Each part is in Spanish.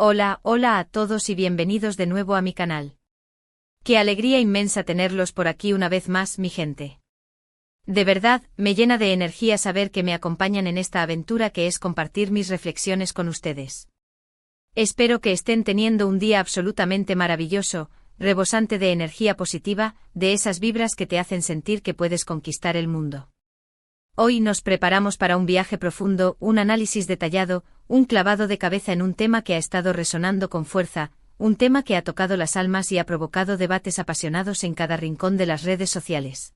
Hola, hola a todos y bienvenidos de nuevo a mi canal. Qué alegría inmensa tenerlos por aquí una vez más, mi gente. De verdad, me llena de energía saber que me acompañan en esta aventura que es compartir mis reflexiones con ustedes. Espero que estén teniendo un día absolutamente maravilloso, rebosante de energía positiva, de esas vibras que te hacen sentir que puedes conquistar el mundo. Hoy nos preparamos para un viaje profundo, un análisis detallado, un clavado de cabeza en un tema que ha estado resonando con fuerza, un tema que ha tocado las almas y ha provocado debates apasionados en cada rincón de las redes sociales.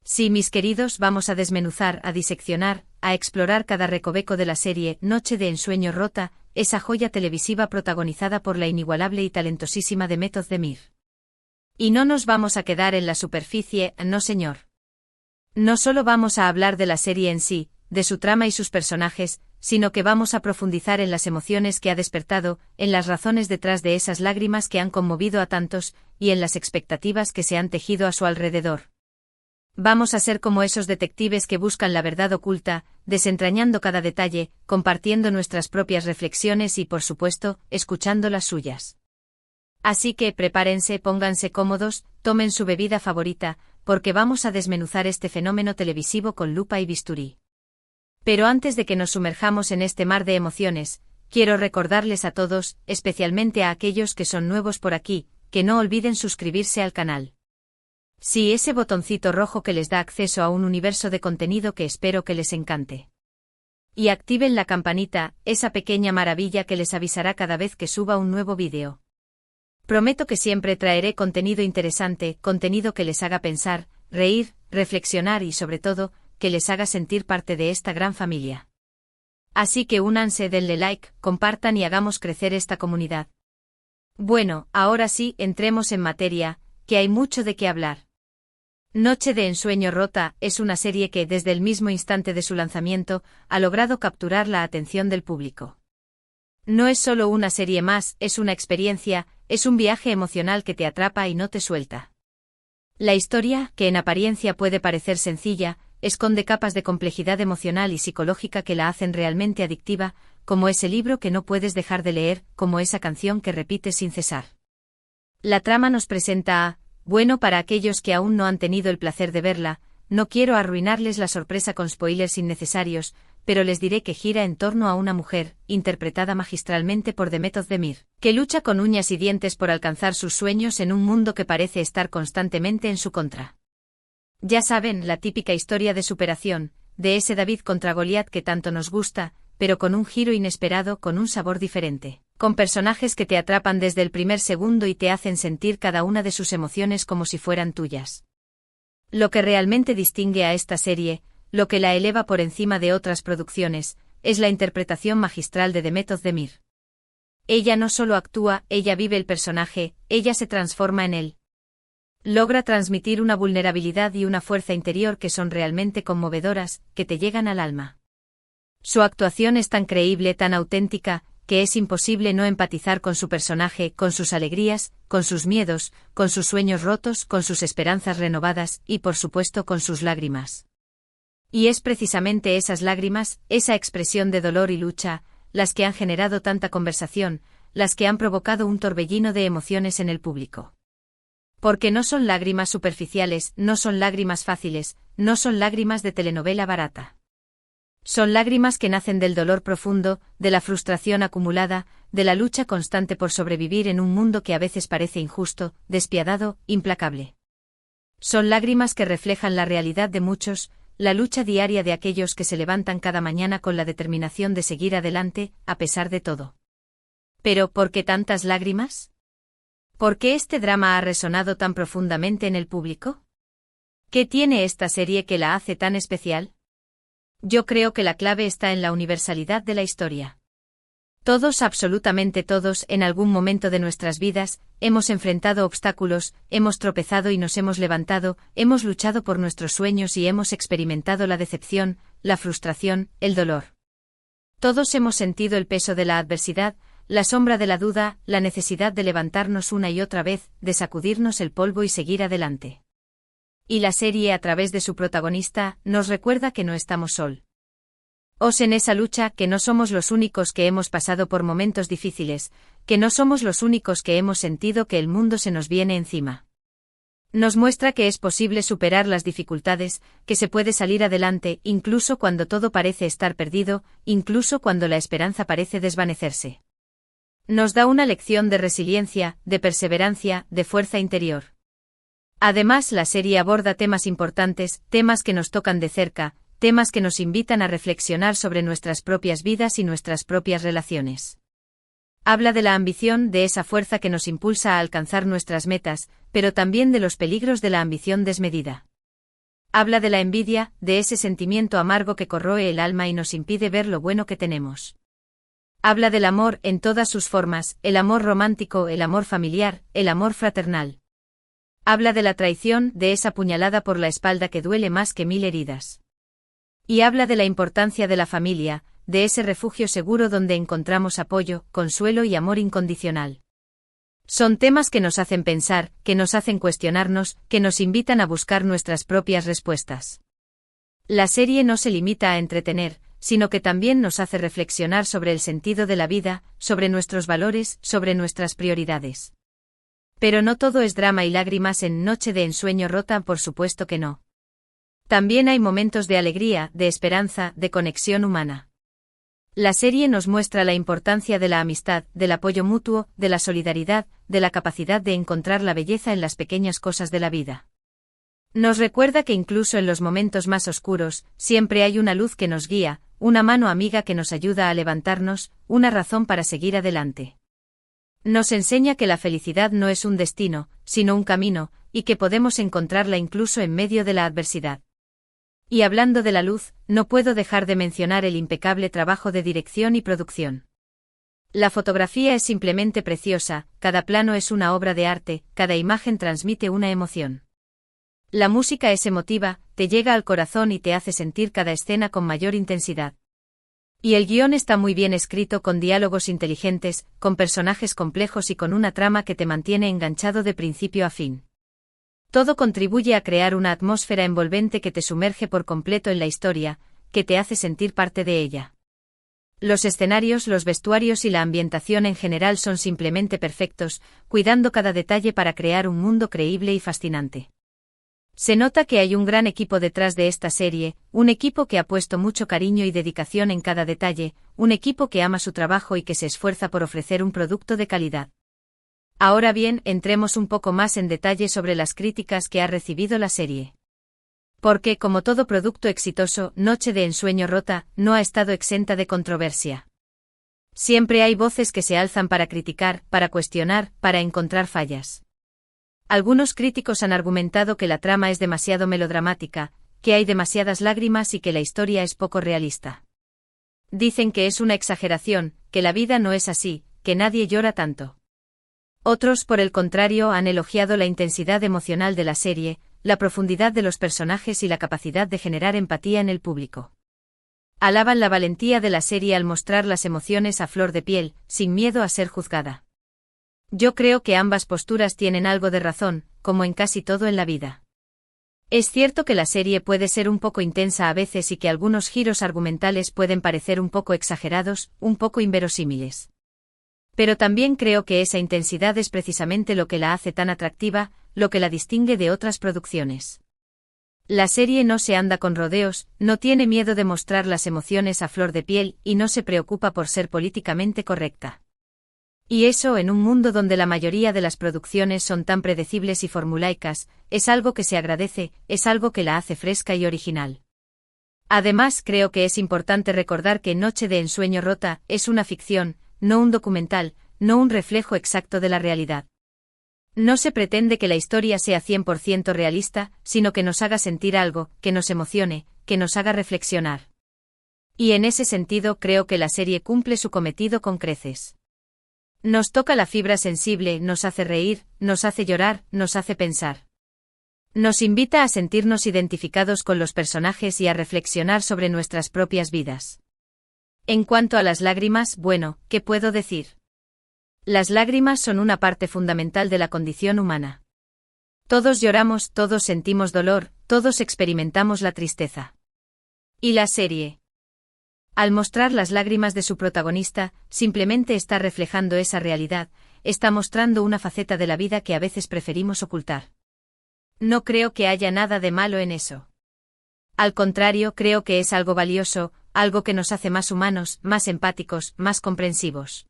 Sí, mis queridos, vamos a desmenuzar, a diseccionar, a explorar cada recoveco de la serie Noche de ensueño rota, esa joya televisiva protagonizada por la inigualable y talentosísima Demet Özdemir. Y no nos vamos a quedar en la superficie, no señor. No solo vamos a hablar de la serie en sí, de su trama y sus personajes, sino que vamos a profundizar en las emociones que ha despertado, en las razones detrás de esas lágrimas que han conmovido a tantos, y en las expectativas que se han tejido a su alrededor. Vamos a ser como esos detectives que buscan la verdad oculta, desentrañando cada detalle, compartiendo nuestras propias reflexiones y, por supuesto, escuchando las suyas. Así que prepárense, pónganse cómodos, tomen su bebida favorita, porque vamos a desmenuzar este fenómeno televisivo con lupa y bisturí. Pero antes de que nos sumerjamos en este mar de emociones, quiero recordarles a todos, especialmente a aquellos que son nuevos por aquí, que no olviden suscribirse al canal. Sí, ese botoncito rojo que les da acceso a un universo de contenido que espero que les encante. Y activen la campanita, esa pequeña maravilla que les avisará cada vez que suba un nuevo vídeo. Prometo que siempre traeré contenido interesante, contenido que les haga pensar, reír, reflexionar y sobre todo, que les haga sentir parte de esta gran familia. Así que únanse, denle like, compartan y hagamos crecer esta comunidad. Bueno, ahora sí, entremos en materia, que hay mucho de qué hablar. Noche de ensueño rota es una serie que, desde el mismo instante de su lanzamiento, ha logrado capturar la atención del público. No es solo una serie más, es una experiencia, es un viaje emocional que te atrapa y no te suelta. La historia, que en apariencia puede parecer sencilla, esconde capas de complejidad emocional y psicológica que la hacen realmente adictiva, como ese libro que no puedes dejar de leer, como esa canción que repites sin cesar. La trama nos presenta a, bueno, para aquellos que aún no han tenido el placer de verla, no quiero arruinarles la sorpresa con spoilers innecesarios, pero les diré que gira en torno a una mujer, interpretada magistralmente por Demet Özdemir, que lucha con uñas y dientes por alcanzar sus sueños en un mundo que parece estar constantemente en su contra. Ya saben, la típica historia de superación, de ese David contra Goliat que tanto nos gusta, pero con un giro inesperado, con un sabor diferente, con personajes que te atrapan desde el primer segundo y te hacen sentir cada una de sus emociones como si fueran tuyas. Lo que realmente distingue a esta serie, lo que la eleva por encima de otras producciones, es la interpretación magistral de Demet Özdemir. Ella no solo actúa, ella vive el personaje, ella se transforma en él. Logra transmitir una vulnerabilidad y una fuerza interior que son realmente conmovedoras, que te llegan al alma. Su actuación es tan creíble, tan auténtica, que es imposible no empatizar con su personaje, con sus alegrías, con sus miedos, con sus sueños rotos, con sus esperanzas renovadas y, por supuesto, con sus lágrimas. Y es precisamente esas lágrimas, esa expresión de dolor y lucha, las que han generado tanta conversación, las que han provocado un torbellino de emociones en el público. Porque no son lágrimas superficiales, no son lágrimas fáciles, no son lágrimas de telenovela barata. Son lágrimas que nacen del dolor profundo, de la frustración acumulada, de la lucha constante por sobrevivir en un mundo que a veces parece injusto, despiadado, implacable. Son lágrimas que reflejan la realidad de muchos, la lucha diaria de aquellos que se levantan cada mañana con la determinación de seguir adelante, a pesar de todo. Pero, ¿por qué tantas lágrimas? ¿Por qué este drama ha resonado tan profundamente en el público? ¿Qué tiene esta serie que la hace tan especial? Yo creo que la clave está en la universalidad de la historia. Todos, absolutamente todos, en algún momento de nuestras vidas, hemos enfrentado obstáculos, hemos tropezado y nos hemos levantado, hemos luchado por nuestros sueños y hemos experimentado la decepción, la frustración, el dolor. Todos hemos sentido el peso de la adversidad, la sombra de la duda, la necesidad de levantarnos una y otra vez, de sacudirnos el polvo y seguir adelante. Y la serie, a través de su protagonista, nos recuerda que no estamos solos. Os en esa lucha, que no somos los únicos que hemos pasado por momentos difíciles, que no somos los únicos que hemos sentido que el mundo se nos viene encima. Nos muestra que es posible superar las dificultades, que se puede salir adelante, incluso cuando todo parece estar perdido, incluso cuando la esperanza parece desvanecerse. Nos da una lección de resiliencia, de perseverancia, de fuerza interior. Además, la serie aborda temas importantes, temas que nos tocan de cerca, temas que nos invitan a reflexionar sobre nuestras propias vidas y nuestras propias relaciones. Habla de la ambición, de esa fuerza que nos impulsa a alcanzar nuestras metas, pero también de los peligros de la ambición desmedida. Habla de la envidia, de ese sentimiento amargo que corroe el alma y nos impide ver lo bueno que tenemos. Habla del amor en todas sus formas, el amor romántico, el amor familiar, el amor fraternal. Habla de la traición, de esa puñalada por la espalda que duele más que 1000 heridas. Y habla de la importancia de la familia, de ese refugio seguro donde encontramos apoyo, consuelo y amor incondicional. Son temas que nos hacen pensar, que nos hacen cuestionarnos, que nos invitan a buscar nuestras propias respuestas. La serie no se limita a entretener, sino que también nos hace reflexionar sobre el sentido de la vida, sobre nuestros valores, sobre nuestras prioridades. Pero no todo es drama y lágrimas en Noche de ensueño rota, por supuesto que no. También hay momentos de alegría, de esperanza, de conexión humana. La serie nos muestra la importancia de la amistad, del apoyo mutuo, de la solidaridad, de la capacidad de encontrar la belleza en las pequeñas cosas de la vida. Nos recuerda que incluso en los momentos más oscuros, siempre hay una luz que nos guía, una mano amiga que nos ayuda a levantarnos, una razón para seguir adelante. Nos enseña que la felicidad no es un destino, sino un camino, y que podemos encontrarla incluso en medio de la adversidad. Y hablando de la luz, no puedo dejar de mencionar el impecable trabajo de dirección y producción. La fotografía es simplemente preciosa, cada plano es una obra de arte, cada imagen transmite una emoción. La música es emotiva, te llega al corazón y te hace sentir cada escena con mayor intensidad. Y el guión está muy bien escrito, con diálogos inteligentes, con personajes complejos y con una trama que te mantiene enganchado de principio a fin. Todo contribuye a crear una atmósfera envolvente que te sumerge por completo en la historia, que te hace sentir parte de ella. Los escenarios, los vestuarios y la ambientación en general son simplemente perfectos, cuidando cada detalle para crear un mundo creíble y fascinante. Se nota que hay un gran equipo detrás de esta serie, un equipo que ha puesto mucho cariño y dedicación en cada detalle, un equipo que ama su trabajo y que se esfuerza por ofrecer un producto de calidad. Ahora bien, entremos un poco más en detalle sobre las críticas que ha recibido la serie. Porque, como todo producto exitoso, Noche de ensueño rota no ha estado exenta de controversia. Siempre hay voces que se alzan para criticar, para cuestionar, para encontrar fallas. Algunos críticos han argumentado que la trama es demasiado melodramática, que hay demasiadas lágrimas y que la historia es poco realista. Dicen que es una exageración, que la vida no es así, que nadie llora tanto. Otros, por el contrario, han elogiado la intensidad emocional de la serie, la profundidad de los personajes y la capacidad de generar empatía en el público. Alaban la valentía de la serie al mostrar las emociones a flor de piel, sin miedo a ser juzgada. Yo creo que ambas posturas tienen algo de razón, como en casi todo en la vida. Es cierto que la serie puede ser un poco intensa a veces y que algunos giros argumentales pueden parecer un poco exagerados, un poco inverosímiles. Pero también creo que esa intensidad es precisamente lo que la hace tan atractiva, lo que la distingue de otras producciones. La serie no se anda con rodeos, no tiene miedo de mostrar las emociones a flor de piel y no se preocupa por ser políticamente correcta. Y eso, en un mundo donde la mayoría de las producciones son tan predecibles y formulaicas, es algo que se agradece, es algo que la hace fresca y original. Además, creo que es importante recordar que Noche de ensueño rota es una ficción, no un documental, no un reflejo exacto de la realidad. No se pretende que la historia sea 100% realista, sino que nos haga sentir algo, que nos emocione, que nos haga reflexionar. Y en ese sentido creo que la serie cumple su cometido con creces. Nos toca la fibra sensible, nos hace reír, nos hace llorar, nos hace pensar. Nos invita a sentirnos identificados con los personajes y a reflexionar sobre nuestras propias vidas. En cuanto a las lágrimas, bueno, ¿qué puedo decir? Las lágrimas son una parte fundamental de la condición humana. Todos lloramos, todos sentimos dolor, todos experimentamos la tristeza. ¿Y la serie? Al mostrar las lágrimas de su protagonista, simplemente está reflejando esa realidad, está mostrando una faceta de la vida que a veces preferimos ocultar. No creo que haya nada de malo en eso. Al contrario, creo que es algo valioso, algo que nos hace más humanos, más empáticos, más comprensivos.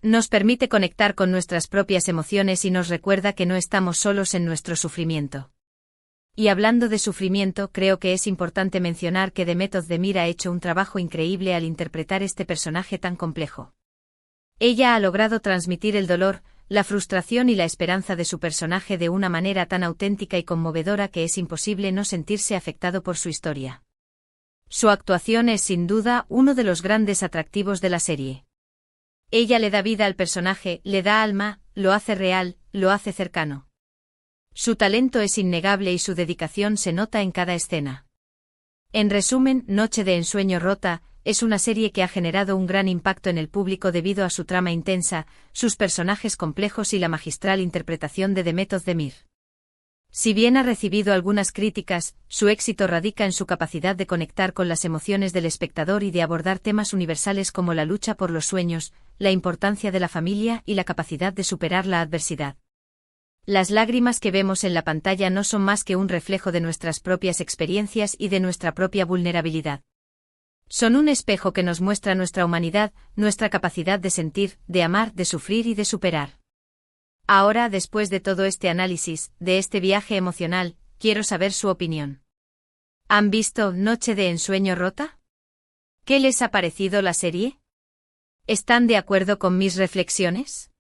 Nos permite conectar con nuestras propias emociones y nos recuerda que no estamos solos en nuestro sufrimiento. Y hablando de sufrimiento, creo que es importante mencionar que Demet Özdemir ha hecho un trabajo increíble al interpretar este personaje tan complejo. Ella ha logrado transmitir el dolor, la frustración y la esperanza de su personaje de una manera tan auténtica y conmovedora que es imposible no sentirse afectado por su historia. Su actuación es sin duda uno de los grandes atractivos de la serie. Ella le da vida al personaje, le da alma, lo hace real, lo hace cercano. Su talento es innegable y su dedicación se nota en cada escena. En resumen, Noche de ensueño rota es una serie que ha generado un gran impacto en el público debido a su trama intensa, sus personajes complejos y la magistral interpretación de Demet Özdemir. Si bien ha recibido algunas críticas, su éxito radica en su capacidad de conectar con las emociones del espectador y de abordar temas universales como la lucha por los sueños, la importancia de la familia y la capacidad de superar la adversidad. Las lágrimas que vemos en la pantalla no son más que un reflejo de nuestras propias experiencias y de nuestra propia vulnerabilidad. Son un espejo que nos muestra nuestra humanidad, nuestra capacidad de sentir, de amar, de sufrir y de superar. Ahora, después de todo este análisis, de este viaje emocional, quiero saber su opinión. ¿Han visto Noche de ensueño rota? ¿Qué les ha parecido la serie? ¿Están de acuerdo con mis reflexiones?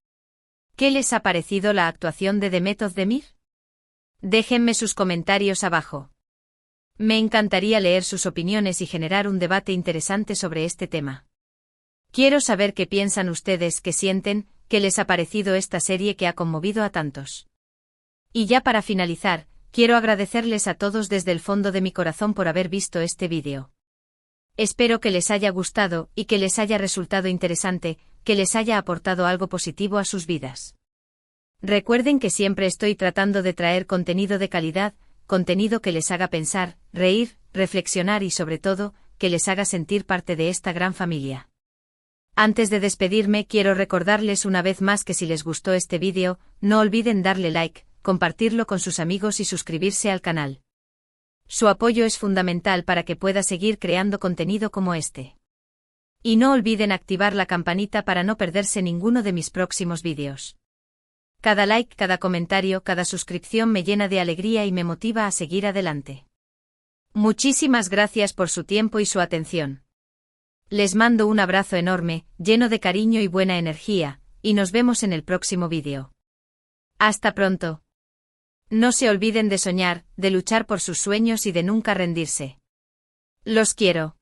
¿Qué les ha parecido la actuación de Demet Özdemir? Déjenme sus comentarios abajo. Me encantaría leer sus opiniones y generar un debate interesante sobre este tema. Quiero saber qué piensan ustedes, qué sienten, qué les ha parecido esta serie que ha conmovido a tantos. Y ya para finalizar, quiero agradecerles a todos desde el fondo de mi corazón por haber visto este vídeo. Espero que les haya gustado y que les haya resultado interesante, que les haya aportado algo positivo a sus vidas. Recuerden que siempre estoy tratando de traer contenido de calidad, contenido que les haga pensar, reír, reflexionar y sobre todo, que les haga sentir parte de esta gran familia. Antes de despedirme, quiero recordarles una vez más que si les gustó este vídeo, no olviden darle like, compartirlo con sus amigos y suscribirse al canal. Su apoyo es fundamental para que pueda seguir creando contenido como este. Y no olviden activar la campanita para no perderse ninguno de mis próximos vídeos. Cada like, cada comentario, cada suscripción me llena de alegría y me motiva a seguir adelante. Muchísimas gracias por su tiempo y su atención. Les mando un abrazo enorme, lleno de cariño y buena energía, y nos vemos en el próximo vídeo. Hasta pronto. No se olviden de soñar, de luchar por sus sueños y de nunca rendirse. Los quiero.